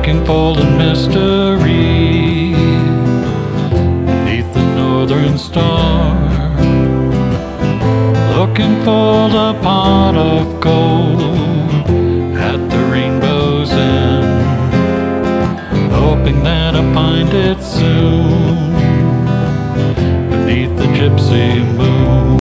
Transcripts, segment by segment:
looking for the mystery beneath the northern star, looking for the pot of gold at the rainbow's end, hoping that I find it soon beneath the gypsy moon.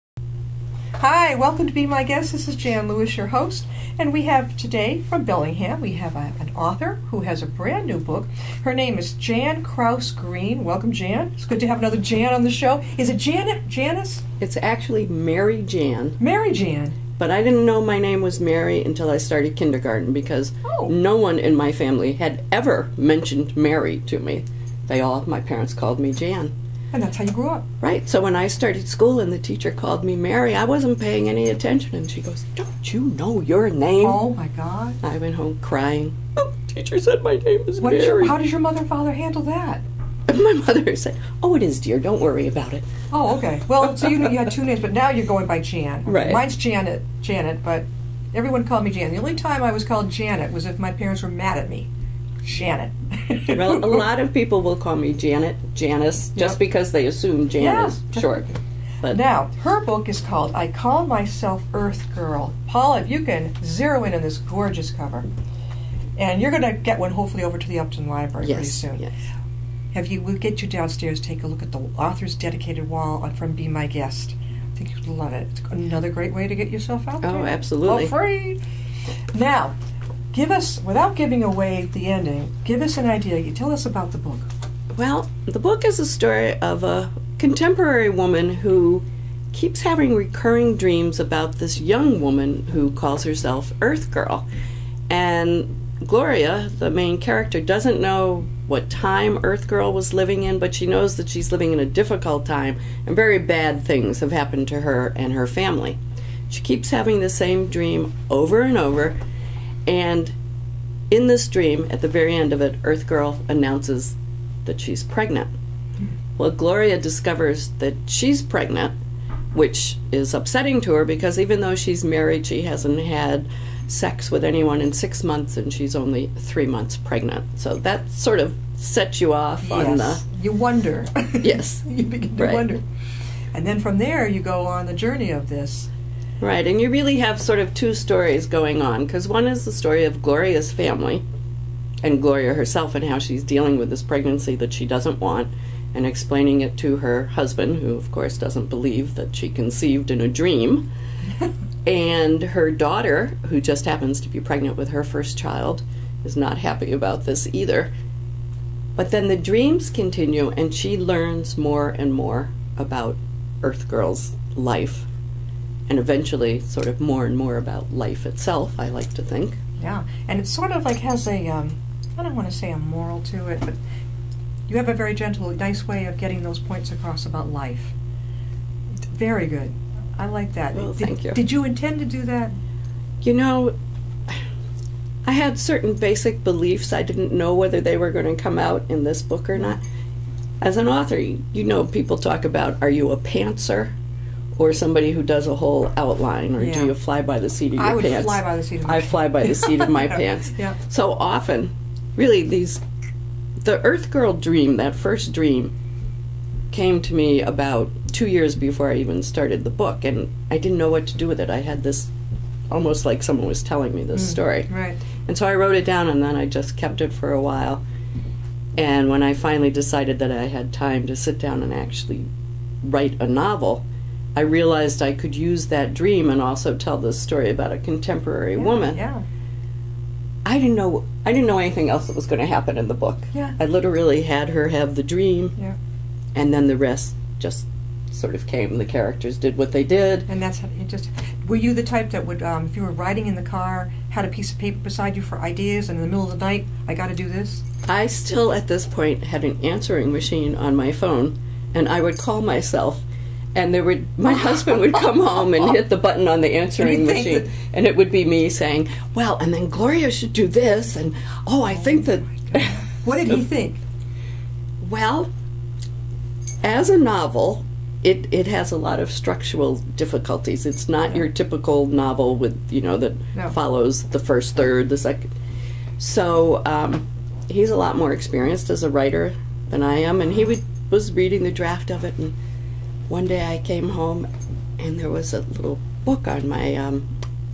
Hi, welcome to Be My Guest. This is Jan Lewis, your host, and we have today from Bellingham, we have an author who has a brand new book. Her name is Jan Krausse Greene. Welcome, Jan. It's good to have another Jan on the show. Is it Janet? Janice? It's actually Mary Jan. Mary Jan. But I didn't know my name was Mary until I started kindergarten because no one in my family had ever mentioned Mary to me. My parents called me Jan. And that's how you grew up. Right. So when I started school and the teacher called me Mary, I wasn't paying any attention. And she goes, "Don't you know your name?" Oh, my God. I went home crying. Oh, teacher said my name is Mary. How does your mother and father handle that? My mother said, "Oh, it is, dear. Don't worry about it." Oh, okay. Well, so you had two names, but now you're going by Jan. Right. Mine's Janet, but everyone called me Jan. The only time I was called Janet was if my parents were mad at me. Janet. Well, a lot of people will call me Janet, Janice, just because they assume Jan is short. But now, her book is called I Call Myself Earth Girl. Paula, if you can zero in on this gorgeous cover. And you're going to get one hopefully over to the Upton Library pretty soon. Yes. We'll get you downstairs, take a look at the author's dedicated wall from Be My Guest. I think you'll love it. It's another great way to get yourself out there. Oh, absolutely. For free. Now, give us, without giving away the ending, give us an idea. You tell us about the book. Well, the book is a story of a contemporary woman who keeps having recurring dreams about this young woman who calls herself Earth Girl. And Gloria, the main character, doesn't know what time Earth Girl was living in, but she knows that she's living in a difficult time, and very bad things have happened to her and her family. She keeps having the same dream over and over, and in this dream, at the very end of it, Earth Girl announces that she's pregnant. Well, Gloria discovers that she's pregnant, which is upsetting to her because even though she's married, she hasn't had sex with anyone in 6 months, and she's only 3 months pregnant. So that sort of sets you off on the... You wonder. Yes. You begin to wonder. And then from there, you go on the journey of this. Right, and you really have sort of two stories going on, because one is the story of Gloria's family, and Gloria herself, and how she's dealing with this pregnancy that she doesn't want, and explaining it to her husband, who of course doesn't believe that she conceived in a dream. And her daughter, who just happens to be pregnant with her first child, is not happy about this either. But then the dreams continue, and she learns more and more about Earth Girl's life, and eventually sort of more and more about life itself, I like to think. Yeah, and it sort of like has a, I don't want to say a moral to it, but you have a very gentle, nice way of getting those points across about life. Very good. I like that. Well, thank you. Did you intend to do that? You know, I had certain basic beliefs. I didn't know whether they were going to come out in this book or not. As an author, you know, people talk about, are you a pantser or somebody who does a whole outline, or do you fly by the seat of your pants? I would fly by the seat of my pants. I fly by the seat of my pants. Yeah. So often, really, the Earth Girl dream, that first dream, came to me about 2 years before I even started the book, and I didn't know what to do with it. I had this, almost like someone was telling me this story. Right. And so I wrote it down, and then I just kept it for a while. And when I finally decided that I had time to sit down and actually write a novel, I realized I could use that dream and also tell this story about a contemporary woman. Yeah. I didn't know anything else that was going to happen in the book. Yeah. I literally had her have the dream, and then the rest just sort of came. The characters did what they did. And that's how it just... Were you the type that would, if you were riding in the car, had a piece of paper beside you for ideas, and in the middle of the night, I got to do this? I still, at this point, had an answering machine on my phone, and I would call myself, and my husband would come home and hit the button on the answering machine, and it would be me saying, well, and then Gloria should do this, and I think that... What did he think? Well, as a novel, it has a lot of structural difficulties. It's not your typical novel with, that follows the first third, the second. So he's a lot more experienced as a writer than I am, and he was reading the draft of it, and one day I came home and there was a little book on my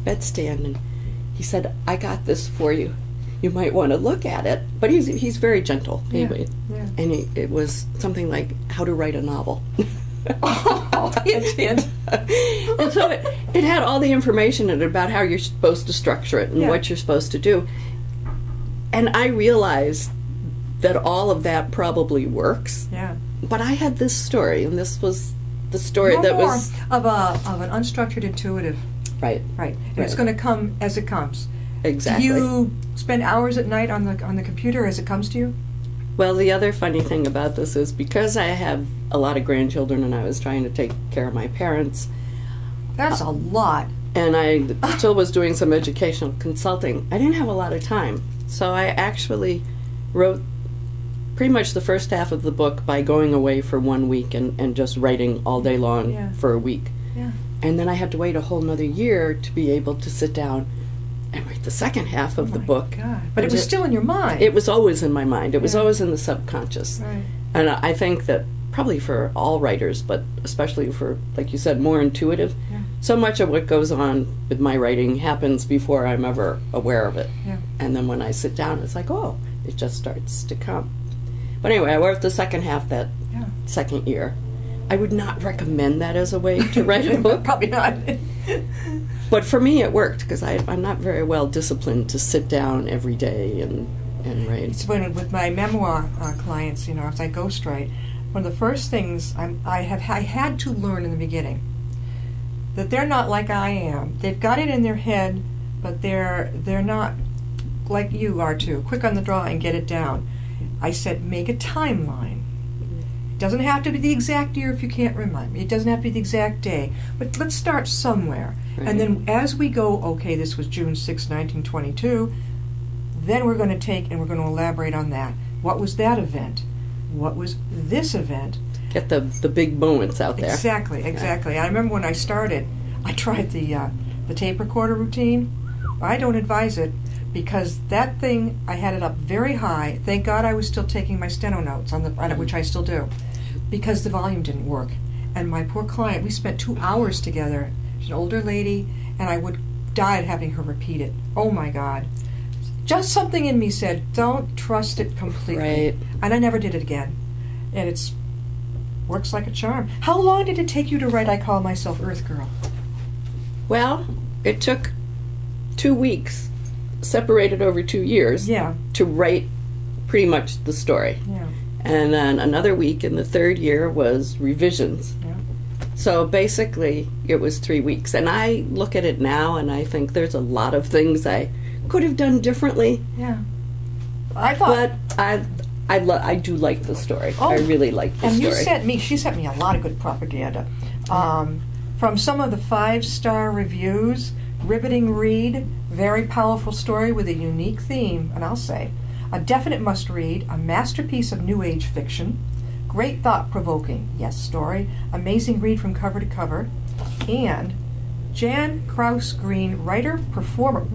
bedstand, and he said, "I got this for you. You might want to look at it." But he's very gentle. And it was something like how to write a novel. Oh, hint, hint. And so it had all the information in it about how you're supposed to structure it and what you're supposed to do. And I realized that all of that probably works. Yeah. But I had this story, and this was the story You're that more was of an unstructured intuitive. right. And it's going to come as it comes. Exactly. Do you spend hours at night on the computer as it comes to you? Well, the other funny thing about this is because I have a lot of grandchildren and I was trying to take care of my parents. That's a lot. And I still was doing some educational consulting. I didn't have a lot of time. So I actually wrote pretty much the first half of the book by going away for 1 week and just writing all day long for a week. Yeah. And then I had to wait a whole nother year to be able to sit down and write the second half of the book. God. But it was still in your mind. It was always in my mind. It was always in the subconscious. Right. And I think that probably for all writers, but especially for, like you said, more intuitive, so much of what goes on with my writing happens before I'm ever aware of it. Yeah. And then when I sit down, it's like, oh, it just starts to come. But anyway, I wrote the second half that second year. I would not recommend that as a way to write a book. Probably not. But for me, it worked because I'm not very well disciplined to sit down every day and write. It's when with my memoir clients, as I ghostwrite, one of the first things I had to learn in the beginning that they're not like I am. They've got it in their head, but they're not like you are too. Quick on the draw and get it down. I said, make a timeline. It doesn't have to be the exact year if you can't remind me. It doesn't have to be the exact day. But let's start somewhere. Right. And then as we go, okay, this was June 6, 1922, then we're going to take and we're going to elaborate on that. What was that event? What was this event? Get the big moments out there. Exactly. I remember when I started, I tried the tape recorder routine. I don't advise it because that thing, I had it up very high. Thank God I was still taking my steno notes on it, which I still do, because the volume didn't work. And my poor client, we spent 2 hours together. She's an older lady, and I would die at having her repeat it. Oh my God. Just something in me said, don't trust it completely. Right. And I never did it again. And it's works like a charm. How long did it take you to write I Call Myself Earth Girl? Well, it took 2 weeks, separated over 2 years, to write pretty much the story. Yeah. And then another week in the third year was revisions. Yeah. So basically, it was 3 weeks. And I look at it now, and I think there's a lot of things I could have done differently. Yeah. I thought... But I do like the story. Oh, I really like the story. And she sent me a lot of good propaganda. From some of the 5-star reviews, riveting read, very powerful story with a unique theme, and I'll say, a definite must-read, a masterpiece of New Age fiction, great thought-provoking, yes, story, amazing read from cover to cover, and Jan Krausse Greene, writer, performer.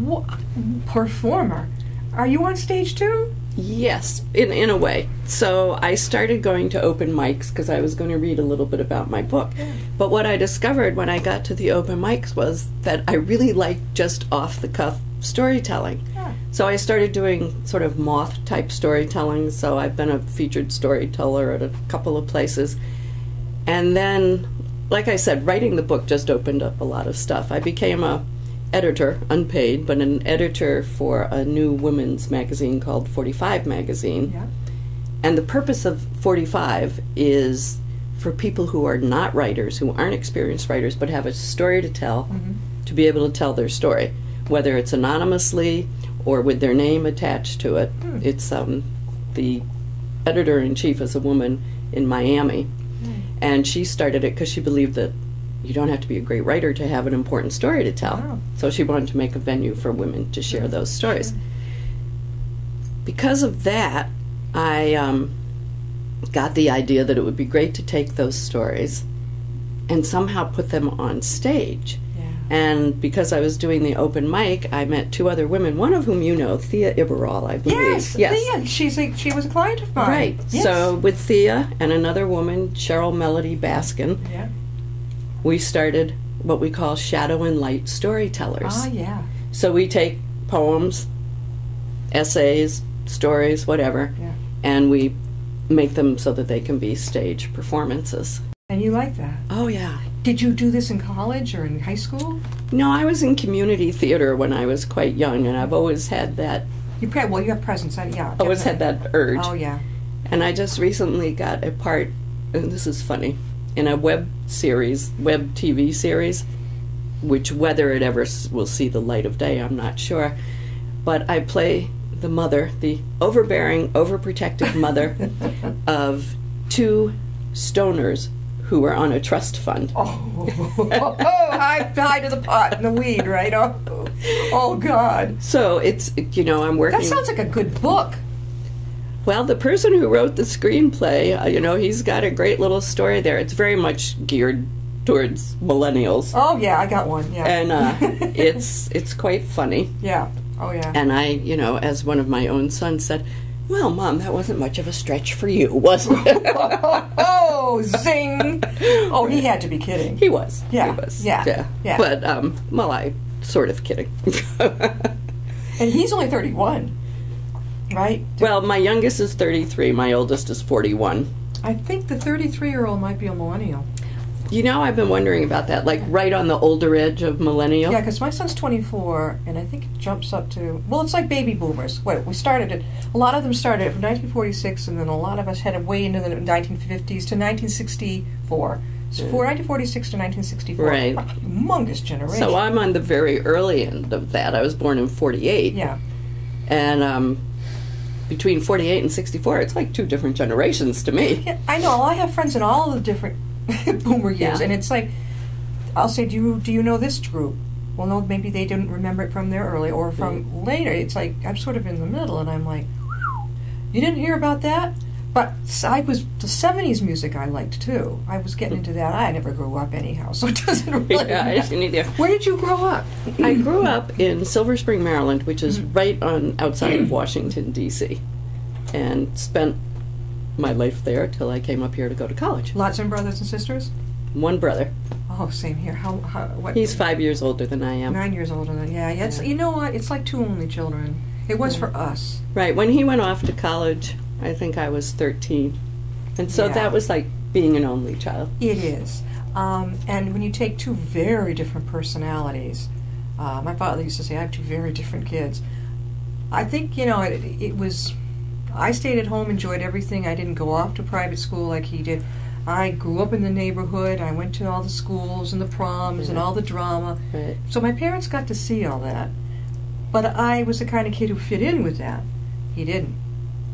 Performer? Are you on stage too? Yes, in a way. So I started going to open mics because I was going to read a little bit about my book. Yeah. But what I discovered when I got to the open mics was that I really liked just off-the-cuff storytelling. Yeah. So I started doing sort of moth-type storytelling. So I've been a featured storyteller at a couple of places. And then, like I said, writing the book just opened up a lot of stuff. I became a editor, unpaid, but an editor for a new women's magazine called 45 Magazine. Yeah. And the purpose of 45 is for people who are not writers, who aren't experienced writers, but have a story to tell, to be able to tell their story, whether it's anonymously or with their name attached to it. It's the editor-in-chief is a woman in Miami, and she started it because she believed that you don't have to be a great writer to have an important story to tell. Wow. So she wanted to make a venue for women to share those stories. Sure. Because of that, I got the idea that it would be great to take those stories and somehow put them on stage. Yeah. And because I was doing the open mic, I met two other women, one of whom you know, Thea Iberall, I believe. Yes, Thea. She was a client of mine. Right. Yes. So with Thea and another woman, Cheryl Melody Baskin, we started what we call Shadow and Light Storytellers. Ah, yeah. So we take poems, essays, stories, whatever, and we make them so that they can be stage performances. And you like that? Oh, yeah. Did you do this in college or in high school? No, I was in community theater when I was quite young, and I've always had that... You have presence, yeah. Always had that urge. Oh, yeah. And I just recently got a part, and this is funny, in a web TV series, which whether it ever will see the light of day, I'm not sure. But I play the mother, the overbearing, overprotective mother of two stoners who were on a trust fund. High to the pot and the weed, right? Oh, God. So it's, I'm working... That sounds like a good book. Well, the person who wrote the screenplay, he's got a great little story there. It's very much geared towards millennials. Oh, yeah, I got one, yeah. And it's quite funny. Yeah, oh, yeah. And I, as one of my own sons said, well, Mom, that wasn't much of a stretch for you, was it? Oh, zing! Oh, he had to be kidding. He was. Yeah, he was. yeah. But, I sort of kidding. And he's only 31, right? Well, my youngest is 33, my oldest is 41. I think the 33-year-old might be a millennial. I've been wondering about that, like right on the older edge of millennial. Yeah, because my son's 24, and I think it jumps up to, it's like baby boomers. A lot of them started from 1946, and then a lot of us had it way into the 1950s to 1964. So 1946 to 1964. Right. Humongous generation. So I'm on the very early end of that. I was born in 48. Yeah. And between 48 and 64, it's like two different generations to me. Yeah, I know. I have friends in all the different boomer years, and it's like, I'll say, do you know this group? Well, no, maybe they didn't remember it from their early or from later. It's like, I'm sort of in the middle, and I'm like, you didn't hear about that? But the 70s music I liked, too. I was getting into that. I never grew up anyhow, so it doesn't really matter. I didn't either. Where did you grow up? I grew up in Silver Spring, Maryland, which is right outside of Washington, D.C., and spent my life there till I came up here to go to college. Lots of brothers and sisters? One brother. Oh, same here. What? He's 5 years older than I am. 9 years older than It's, you know what? It's like two only children. It was for us. Right. When he went off to college, I think I was 13. And so that was like being an only child. It is. And when you take two very different personalities, my father used to say, I have two very different kids. I think, it was... I stayed at home, enjoyed everything. I didn't go off to private school like he did. I grew up in the neighborhood. I went to all the schools and the proms and all the drama. Right. So my parents got to see all that. But I was the kind of kid who fit in with that. He didn't.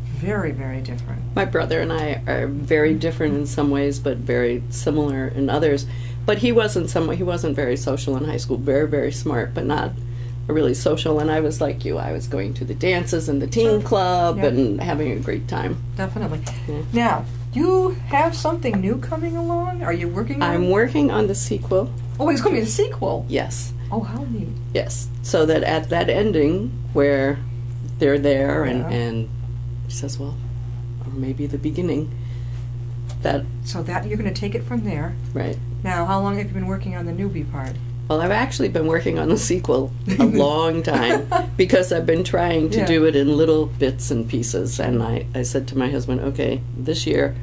Very, very different. My brother and I are very different in some ways, but very similar in others. But he wasn't very social in high school. Very, very smart, but not really social. And I was like you. I was going to the dances and the teen club and having a great time. Definitely. Yeah. Now, you have something new coming along? Are you working on it? I'm working on the sequel. Oh, it's going to be a sequel? Yes. Oh, how neat. Yes. So that at that ending where they're there and she says, well, or maybe the beginning. So that you're going to take it from there. Right. Now, how long have you been working on the newbie part? Well, I've actually been working on the sequel a long time because I've been trying to do it in little bits and pieces. And I said to my husband, okay, this year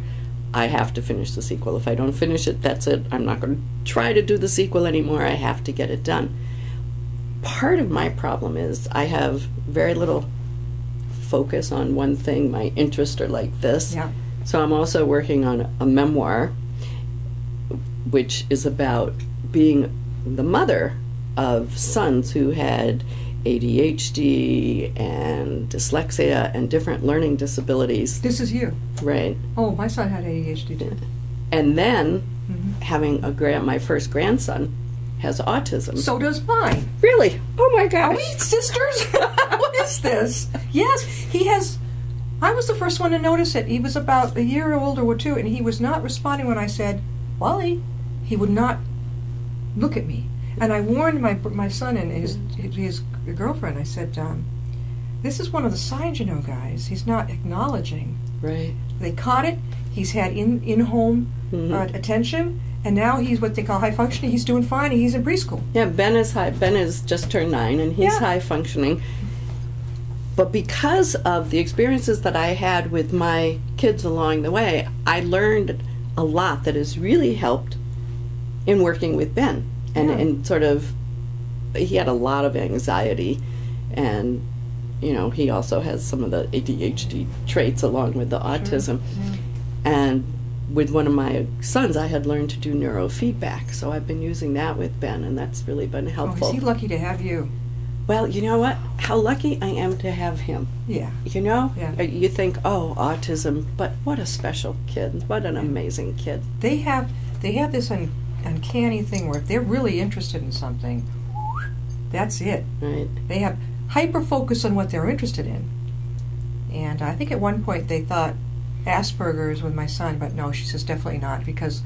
I have to finish the sequel. If I don't finish it, that's it. I'm not going to try to do the sequel anymore. I have to get it done. Part of my problem is I have very little focus on one thing. My interests are like this. Yeah. So I'm also working on a memoir, which is about being the mother of sons who had ADHD and dyslexia and different learning disabilities. This is you. Right. Oh, my son had ADHD too. And then having my first grandson has autism. So does mine. Really? Oh my gosh. Are we sisters? What is this? Yes, he has. I was the first one to notice it. He was about a year older or two, and he was not responding when I said, Wally. He would not look at me. And I warned my son and his girlfriend. I said, this is one of the signs, you know, guys. He's not acknowledging. Right. They caught it. He's had in-home attention, and now he's what they call high functioning. He's doing fine, and he's in preschool. Yeah, Ben is high. Ben is just turned 9, and he's high functioning. But because of the experiences that I had with my kids along the way, I learned a lot that has really helped in working with Ben. And sort of, he had a lot of anxiety, and, you know, he also has some of the ADHD traits along with the autism. Yeah. And with one of my sons, I had learned to do neurofeedback, so I've been using that with Ben, and that's really been helpful. Oh, is he lucky to have you? Well, you know what? How lucky I am to have him. Yeah. You know? Yeah. You think, oh, autism, but what a special kid. What an amazing kid. They have this uncanny thing where if they're really interested in something, that's it. Right. They have hyper focus on what they're interested in. And I think at one point they thought Asperger's with my son, but no, she says definitely not, because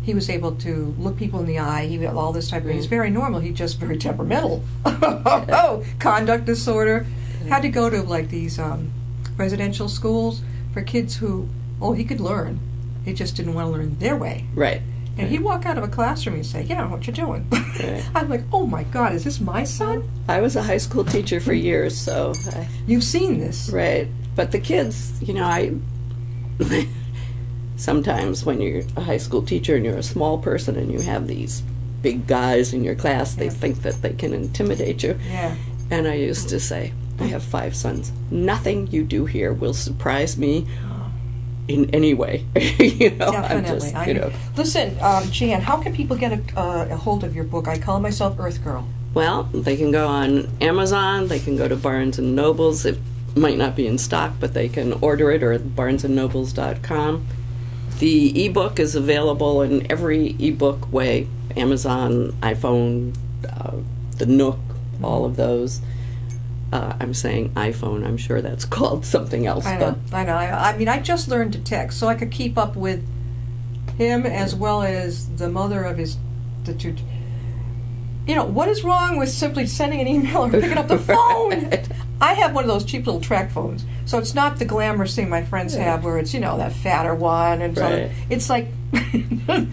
he was able to look people in the eye. He had all this type of thing. He's very normal. He's just very temperamental. Conduct disorder. Had to go to like these residential schools for kids who, he could learn. He just didn't want to learn their way. Right. And he'd walk out of a classroom and say, what you doing? Right. I'm like, oh my God, is this my son? I was a high school teacher for years, so... You've seen this. Right. But the kids, you know, sometimes when you're a high school teacher and you're a small person and you have these big guys in your class, they think that they can intimidate you. Yeah. And I used to say, I have 5 sons. Nothing you do here will surprise me in any way. You know, definitely. I'm just, Listen, Jan, how can people get a hold of your book? I call myself Earth Girl. Well, they can go on Amazon. They can go to Barnes & Noble's. It might not be in stock, but they can order it, or at barnesandnobles.com. The ebook is available in every ebook way: Amazon, iPhone, the Nook, all of those. I'm saying iPhone. I'm sure that's called something else. I know. I mean, I just learned to text, so I could keep up with him as well as the mother of the two. You know, what is wrong with simply sending an email or picking up the phone? Right. I have one of those cheap little track phones, so it's not the glamorous thing my friends have where it's, that fatter one. And so it's like...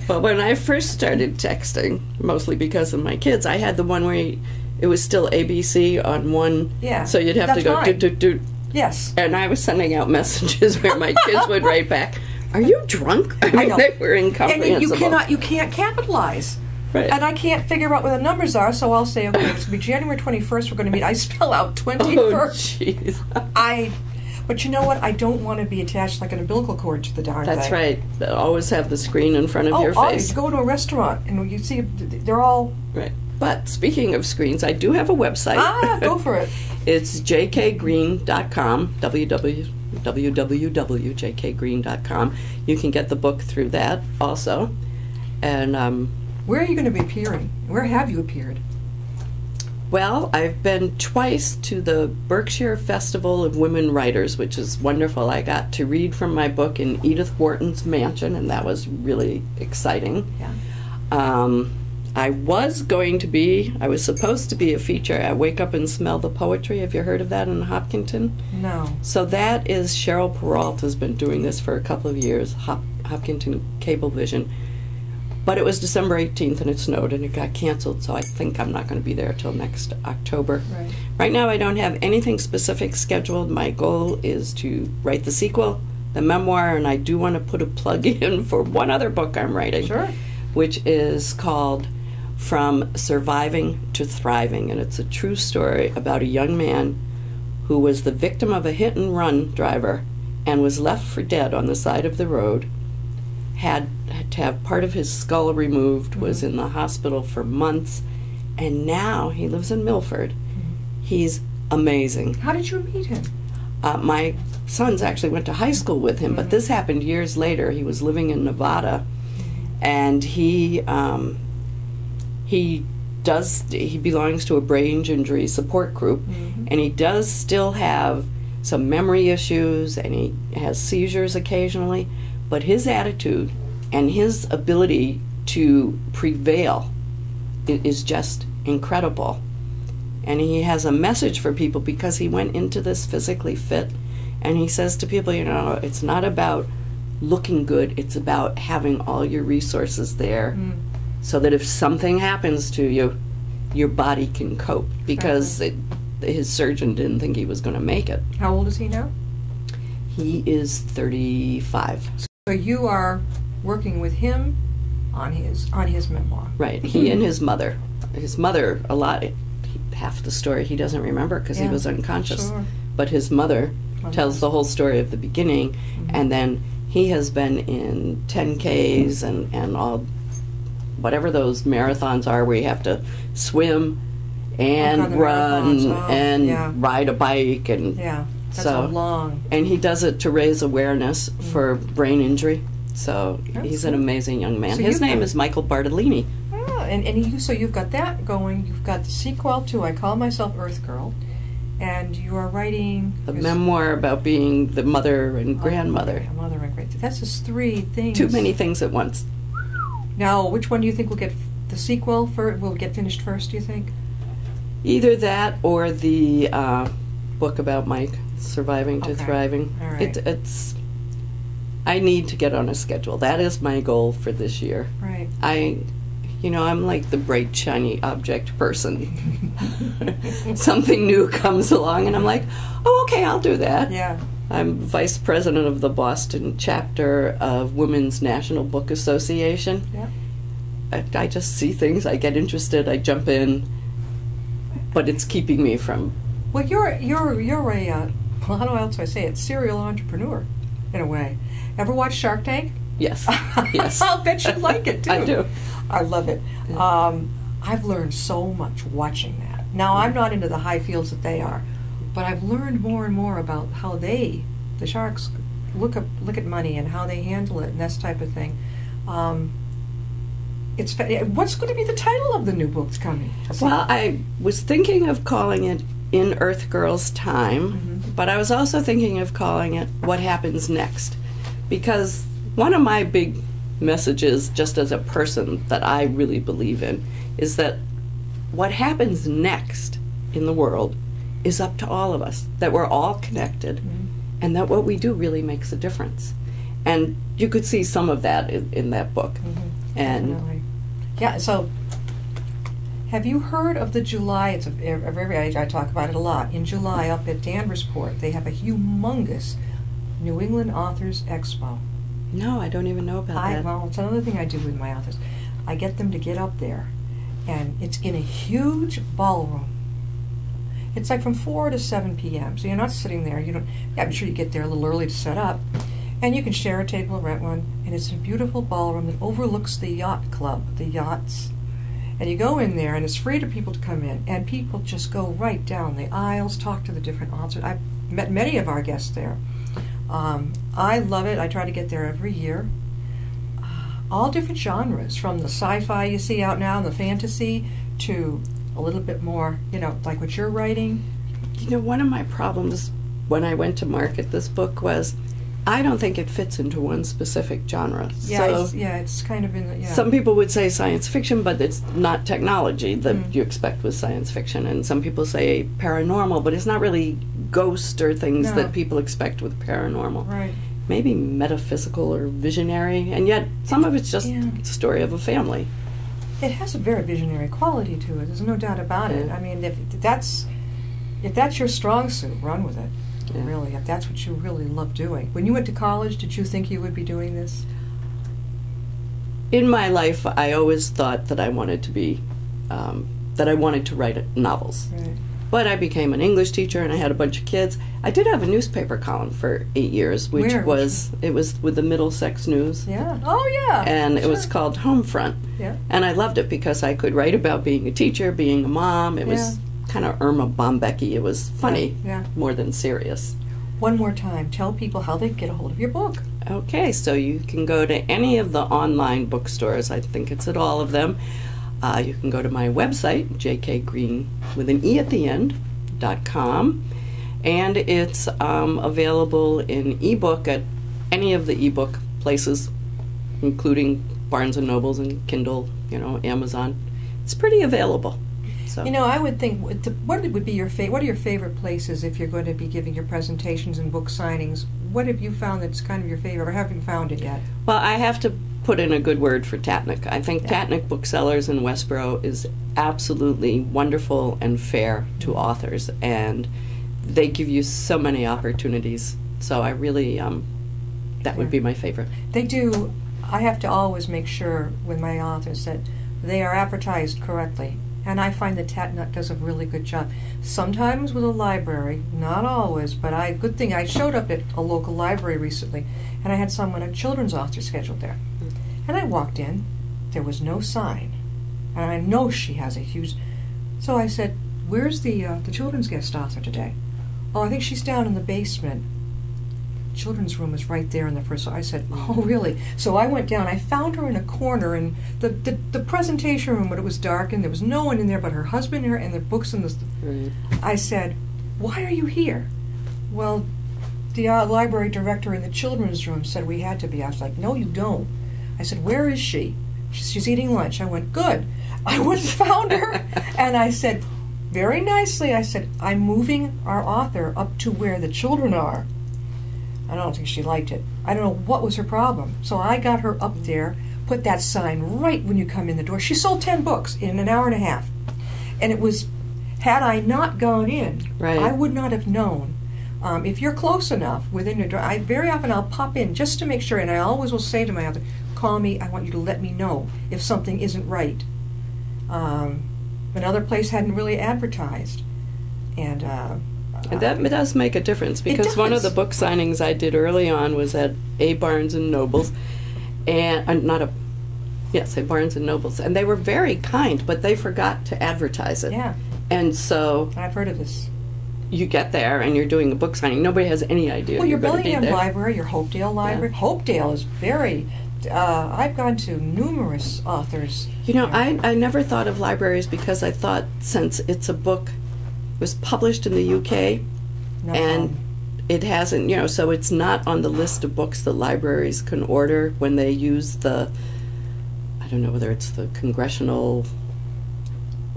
But when I first started texting, mostly because of my kids, I had the one where it was still ABC on one. Yeah. So you'd have to go do. Yes. And I was sending out messages where my kids would write back, "Are you drunk?" I mean, they were incomprehensible. And you can't capitalize. Right. And I can't figure out what the numbers are, so I'll say, okay, it's going to be January 21st, we're going to meet. I spell out 21st. Oh, jeez. But you know what? I don't want to be attached like an umbilical cord to the darn thing. That's right. They'll always have the screen in front of your face. You go to a restaurant, and you see, they're all... Right. But speaking of screens, I do have a website. Go for it. It's jkgreene.com, www.jkgreene.com. You can get the book through that also. And... where are you going to be appearing? Where have you appeared? Well, I've been twice to the Berkshire Festival of Women Writers, which is wonderful. I got to read from my book in Edith Wharton's mansion, and that was really exciting. Yeah. I was supposed to be a feature at Wake Up and Smell the Poetry. Have you heard of that in Hopkinton? No. So that is, Cheryl Peralta's been doing this for a couple of years, Hopkinton Cablevision. But it was December 18th, and it snowed, and it got canceled, so I think I'm not going to be there till next October. Right. Right now, I don't have anything specific scheduled. My goal is to write the sequel, the memoir, and I do want to put a plug in for one other book I'm writing, which is called From Surviving to Thriving, and it's a true story about a young man who was the victim of a hit-and-run driver and was left for dead on the side of the road, had to have part of his skull removed, was in the hospital for months, and now he lives in Milford. He's amazing. How did you meet him? My sons actually went to high school with him, but this happened years later. He was living in Nevada, and he belongs to a brain injury support group, and he does still have some memory issues, and he has seizures occasionally. But his attitude and his ability to prevail it is just incredible. And he has a message for people because he went into this physically fit, and he says to people, you know, it's not about looking good, it's about having all your resources there so that if something happens to you, your body can cope, because his surgeon didn't think he was going to make it. How old is he now? He is 35. So you are working with him on his memoir. Right. He and his mother. His mother, half the story he doesn't remember because he was unconscious. Sure. But his mother tells the whole story of the beginning, and then he has been in 10Ks and all, whatever those marathons are where you have to swim and run and ride a bike, and that's so long. And he does it to raise awareness for brain injury. So he's an amazing young man. So his name is Michael Bartolini. Oh, so you've got that going. You've got the sequel to I Call Myself Earth Girl, and you are writing a memoir about being the mother and grandmother. Mother and grandmother. That's just three things. Too many things at once. Now, which one do you think will get the sequel will get finished first? Do you think? Either that or the book about Mike surviving to thriving. All right. It's. I need to get on a schedule. That is my goal for this year. Right. I'm like the bright, shiny object person. Something new comes along, and I'm like, oh, okay, I'll do that. Yeah. I'm vice president of the Boston chapter of Women's National Book Association. Yeah. I just see things, I get interested, I jump in, but it's keeping me from. Well, you're a how else do I say it? Serial entrepreneur, in a way. Ever watch Shark Tank? Yes. Yes. I'll bet you like it too. I do. I love it. Yeah. I've learned so much watching that. Now, I'm not into the high fields that they are, but I've learned more and more about how the sharks, look at money and how they handle it and this type of thing. What's going to be the title of the new book that's coming? Well, I was thinking of calling it In Earth Girl's Time, but I was also thinking of calling it What Happens Next, because one of my big messages, just as a person, that I really believe in, is that what happens next in the world is up to all of us, that we're all connected, and that what we do really makes a difference. And you could see some of that in that book. And definitely. Yeah, so have you heard of the July, it's I talk about it a lot, in July up at Danversport, they have a humongous New England Authors Expo. No, I don't even know about that. Well, it's another thing I do with my authors. I get them to get up there, and it's in a huge ballroom. It's like from 4 to 7 p.m., so you're not sitting there. I'm sure you get there a little early to set up, and you can share a table or rent one, and it's a beautiful ballroom that overlooks the yacht club, the yachts. And you go in there, and it's free to people to come in, and people just go right down the aisles, talk to the different authors. I've met many of our guests there. I love it. I try to get there every year. All different genres, from the sci-fi you see out now, and the fantasy, to a little bit more, like what you're writing. One of my problems when I went to market this book was I don't think it fits into one specific genre. Yeah, it's kind of in the, Some people would say science fiction, but it's not technology that you expect with science fiction. And some people say paranormal, but it's not really ghost or things that people expect with paranormal. Right. Maybe metaphysical or visionary, and yet some of it's just the story of a family. It has a very visionary quality to it. There's no doubt about it. I mean, if that's your strong suit, run with it. Yeah. Really, if that's what you really love doing. When you went to college, did you think you would be doing this? In my life, I always thought that I wanted to be, that I wanted to write novels. Right. But I became an English teacher, and I had a bunch of kids. I did have a newspaper column for 8 years, which was with the Middlesex News. Yeah. Oh, yeah. And it was called Homefront. Yeah. And I loved it because I could write about being a teacher, being a mom. It was kind of Irma Bombecky. It was funny, more than serious. One more time, tell people how they can get a hold of your book. Okay, so you can go to any of the online bookstores. I think it's at all of them. You can go to my website, jkgreene, with an E at the end, .com, and it's available in ebook at any of the ebook places, including Barnes & Nobles and Kindle, Amazon. it's pretty available. So You know, I would think, what would be what are your favorite places if you're going to be giving your presentations and book signings? What have you found that's kind of your favorite, or haven't found it yet? well, I have to put in a good word for Tatnick. I think Yeah. Tatnick Booksellers in Westboro is absolutely wonderful and fair to authors, and they give you so many opportunities. So I really, that would be my favorite. They do. I have to always make sure with my authors that they are advertised correctly. And I find that Tatnut does a really good job. Sometimes with a library, not always, but good thing I showed up at a local library recently, and I had a children's author scheduled there. And I walked in, there was no sign. And I know she has a huge... So I said, where's the children's guest author today? Oh, I think she's down in the basement. Children's room is right there in the first floor. I said, oh, really? So I went down. I found her in a corner in the presentation room, but it was dark, and there was no one in there but her husband and her and their books. Right. I said, why are you here? Well, the library director in the children's room said we had to be. I was like, no, you don't. I said, where is she? She's eating lunch. I went, good. I went and found her, and I said, very nicely, I said, I'm moving our author up to where the children are. I don't think she liked it. I don't know what was her problem. So I got her up there, put that sign right when you come in the door. She sold 10 books in an hour and a half. And it was, had I not gone in, Right. I would not have known. If you're close enough within your door, very often I'll pop in just to make sure, and I always will say to my author, call me, I want you to let me know if something isn't right. Another place hadn't really advertised. And that does make a difference, because one of the book signings I did early on was at a Barnes and Nobles, and a Barnes and Nobles, and they were very kind, but they forgot to advertise it. Yeah. And so I've heard of this. you get there and you're doing a book signing. Nobody has any idea. Well, your you're going to be Bellingham there. Library, your Hopedale Library. Yeah. Hopedale is very. I've gone to numerous authors. You know, there. I never thought of libraries, because I thought, since it's a book, it was published in the UK, No and problem. it hasn't, so it's not on the list of books that libraries can order when they use I don't know whether it's the Congressional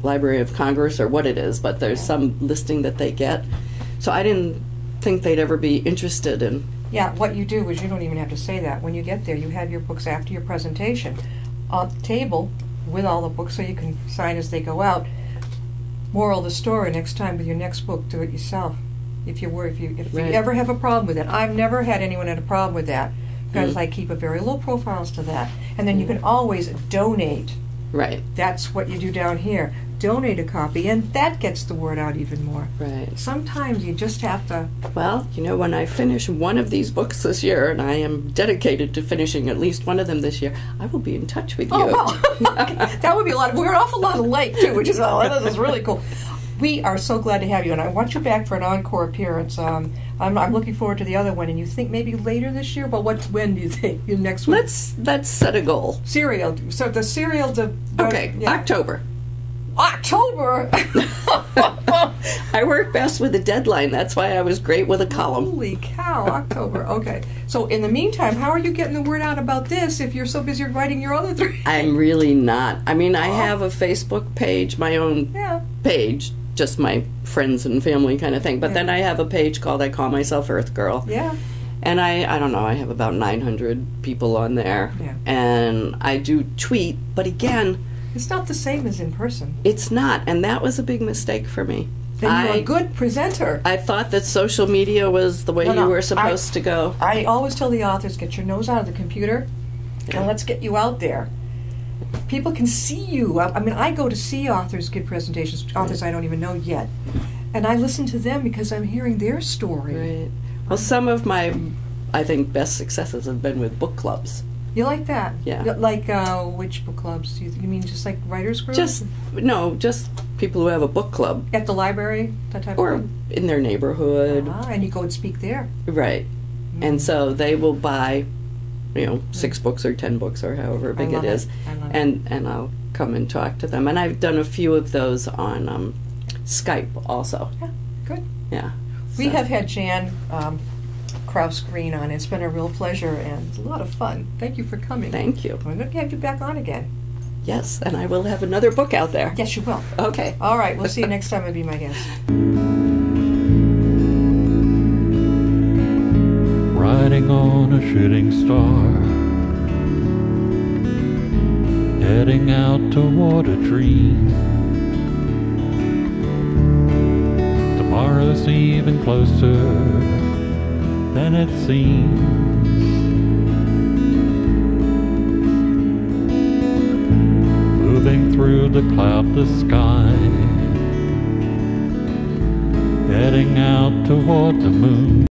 Library of Congress or what it is, but there's some listing that they get. So I didn't think they'd ever be interested in. Yeah, what you do is you don't even have to say that. When you get there, you have your books after your presentation on the table with all the books so you can sign as they go out. Moral of the story, next time with your next book, do it yourself. If you Right. ever have a problem with it. I've never had anyone had a problem with that, because I keep a very low profiles to that. And then you can always donate. Right, That's what you do down here. Donate a copy, and that gets the word out even more. right. Sometimes you just have to. Well, when I finish one of these books this year, and I am dedicated to finishing at least one of them this year, I will be in touch with you. Oh, well, that would be a lot. We're an awful lot alike too, which is this is really cool. We are so glad to have you, and I want you back for an encore appearance. I'm looking forward to the other one, and you think maybe later this year, but when do you think your next one? Let's set a goal. Serial. So the serial. Okay, yeah. October. October. I work best with a deadline. That's why I was great with a column. Holy cow, October. Okay. So in the meantime, how are you getting the word out about this if you're so busy writing your other three? I'm really not. I mean, I have a Facebook page, my own Yeah. page, just my friends and family kind of thing. But then I have a page called I Call Myself Earth Girl. Yeah. And I don't know, I have about 900 people on there. Yeah. And I do tweet, but again, It's not the same as in person. it's not. And that was a big mistake for me. And you're a good presenter. I thought that social media was the way No, you were supposed to go. I always tell the authors, get your nose out of the computer and let's get you out there. People can see you. I mean, I go to see authors give presentations, authors I don't even know yet. And I listen to them because I'm hearing their story. Right. Well, some of my, I think, best successes have been with book clubs. You like that? Yeah. Like which book clubs? You mean just like writers groups? Just people who have a book club. At the library, that type Or of thing? in their neighborhood. And you go and speak there. Right. And so they will buy, 6 books or 10 books or however big it is. I love And I'll come and talk to them. And I've done a few of those on Skype also. Yeah, good. Yeah. We So- have had Jan Krausse Greene on. It's been a real pleasure and a lot of fun. Thank you for coming. Thank you. We're going to have you back on again. Yes, and I will have another book out there. Yes, you will. Okay. All right, we'll see you next time on Be My Guest. Riding on a shooting star, heading out toward a dream. Tomorrow's even closer than it seems. Moving through the cloudless sky, heading out toward the moon.